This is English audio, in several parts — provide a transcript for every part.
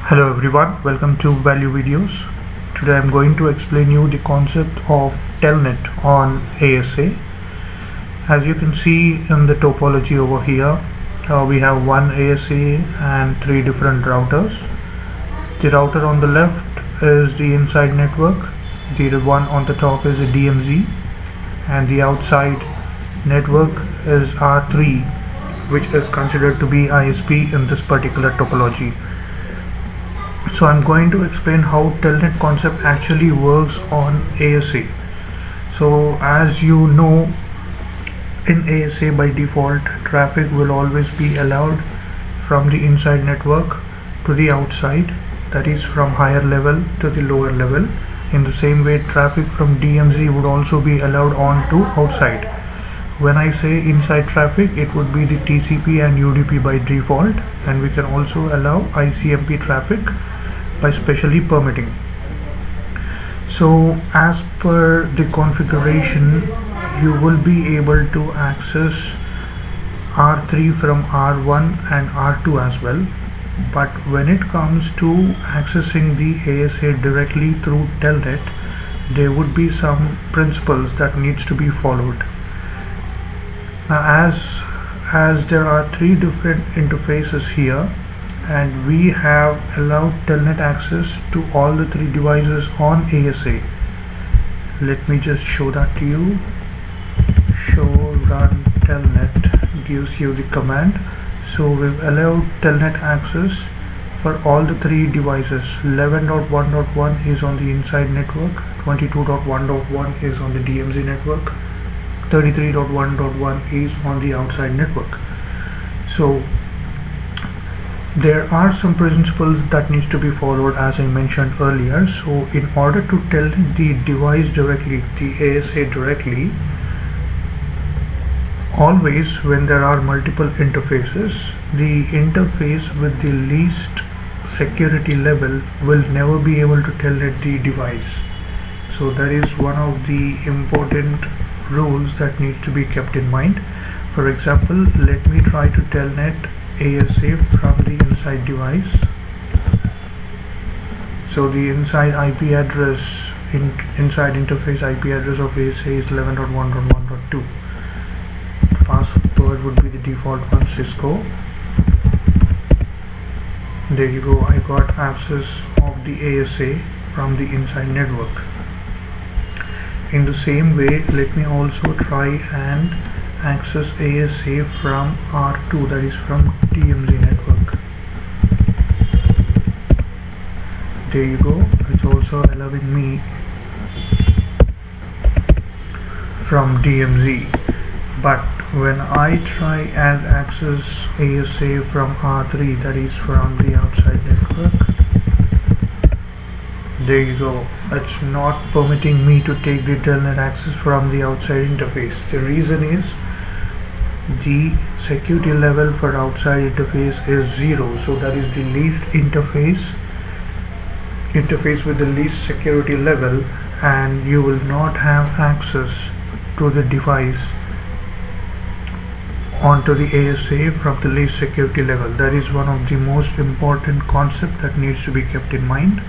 Hello everyone, welcome to ValueVideoz. Today I'm going to explain you the concept of Telnet on ASA. As you can see in the topology over here, we have one ASA and three different routers. The router on the left is the inside network, the one on the top is a DMZ, and the outside network is R3, which is considered to be ISP in this particular topology. So I'm going to explain how Telnet concept actually works on ASA. So as you know, in ASA by default traffic will always be allowed from the inside network to the outside, that is from higher level to the lower level. In the same way, traffic from DMZ would also be allowed on to outside. When I say inside traffic, it would be the TCP and UDP by default, and we can also allow ICMP traffic by specially permitting. So as per the configuration, you will be able to access R3 from R1 and R2 as well. But when it comes to accessing the ASA directly through Telnet, there would be some principles that needs to be followed. Now as there are three different interfaces here, and we have allowed Telnet access to all the three devices on ASA. Let me just show that to you. Show run Telnet gives you the command. So we've allowed Telnet access for all the three devices. 11.1.1 is on the inside network, 22.1.1 is on the DMZ network, 33.1.1 is on the outside network. So there are some principles that needs to be followed, as I mentioned earlier. So in order to tell the device directly, the ASA directly, always when there are multiple interfaces, the interface with the least security level will never be able to telnet the device. So that is one of the important rules that needs to be kept in mind. For example, let me try to telnet ASA from the inside device. So the inside IP address, inside interface IP address of ASA is 11.1.1.2. Password would be the default one, Cisco. There you go, I got access of the ASA from the inside network. In the same way, let me also try and access ASA from R2, that is from DMZ network. There you go, it's also allowing me from DMZ. But when I try and access ASA from R3, that is from the outside network, there you go, it's not permitting me to take the Telnet access from the outside interface. The reason is the security level for outside interface is 0, so that is the least interface with the least security level, and you will not have access to the device onto the ASA from the least security level. That is one of the most important concept that needs to be kept in mind.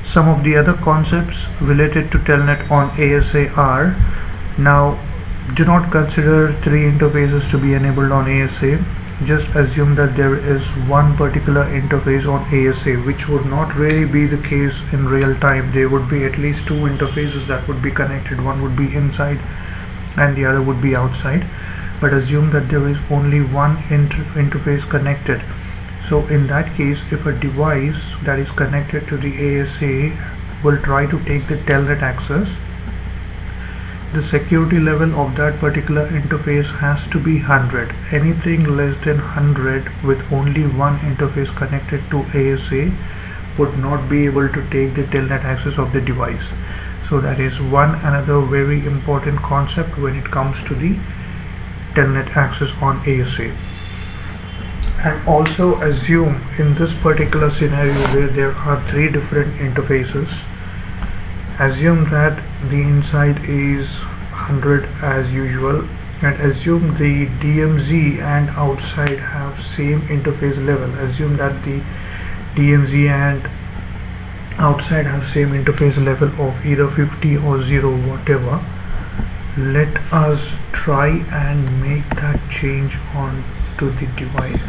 Some of the other concepts related to Telnet on ASA are, now do not consider three interfaces to be enabled on ASA. Just assume that there is one particular interface on ASA, which would not really be the case in real time. There would be at least two interfaces that would be connected. One would be inside and the other would be outside. But assume that there is only one interface connected. So in that case, if a device that is connected to the ASA will try to take the Telnet access, the security level of that particular interface has to be 100. Anything less than 100 with only one interface connected to ASA would not be able to take the Telnet access of the device. So that is one another very important concept when it comes to the Telnet access on ASA. And also assume in this particular scenario where there are three different interfaces, assume that the inside is 100 as usual and assume the DMZ and outside have same interface level. Assume that the DMZ and outside have same interface level of either 50 or 0, whatever. Let us try and make that change on to the device.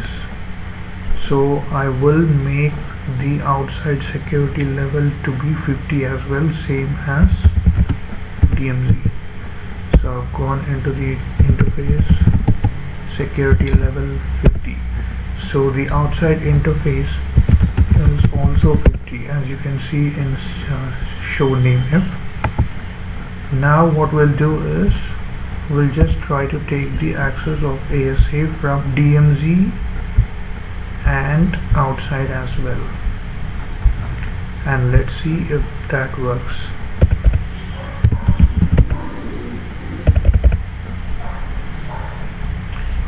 So I will make the outside security level to be 50 as well, same as DMZ. So I've gone into the interface, security level 50. So the outside interface is also 50, as you can see in show name if. Now what we'll do is we'll just try to take the access of ASA from DMZ and outside as well, and let's see if that works.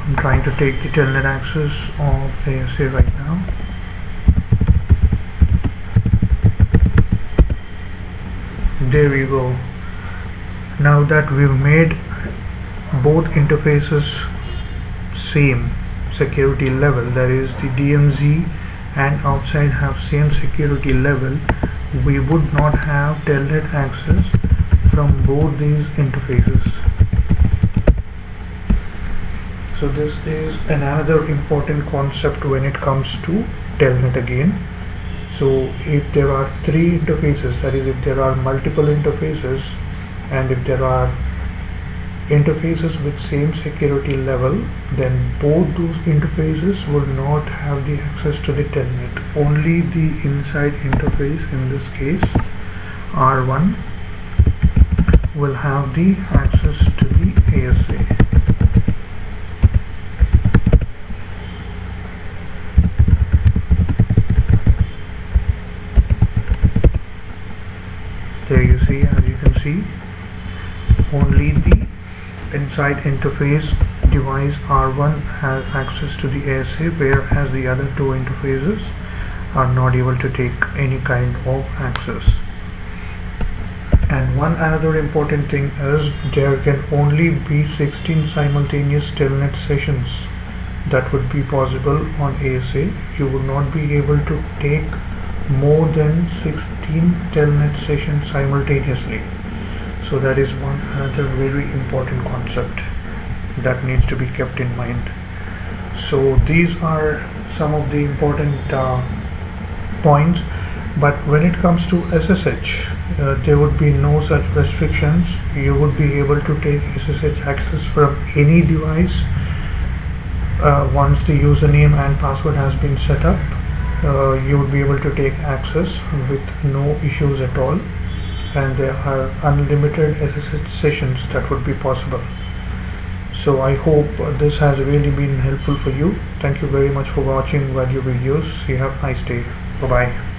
I'm trying to take the Telnet access of ASA right now. There we go. Now that we've made both interfaces same security level, that is the DMZ and outside have same security level, we would not have Telnet access from both these interfaces. So this is another important concept when it comes to Telnet again. So if there are three interfaces, that is if there are multiple interfaces, and if there are interfaces with same security level, then both those interfaces will not have the access to the Telnet. Only the inside interface, in this case R1, will have the access to the ASA. There you see, as you can see, only the inside interface device R1 has access to the ASA, whereas the other two interfaces are not able to take any kind of access. And one another important thing is there can only be 16 simultaneous Telnet sessions that would be possible on ASA. You would not be able to take more than 16 Telnet sessions simultaneously. So that is one another very important concept that needs to be kept in mind. So these are some of the important points, but when it comes to SSH, there would be no such restrictions. You would be able to take SSH access from any device once the username and password has been set up. You would be able to take access with no issues at all, and there are unlimited SSH sessions that would be possible. So I hope this has really been helpful for you. Thank you very much for watching ValueVideoz. You have a nice day. Bye bye.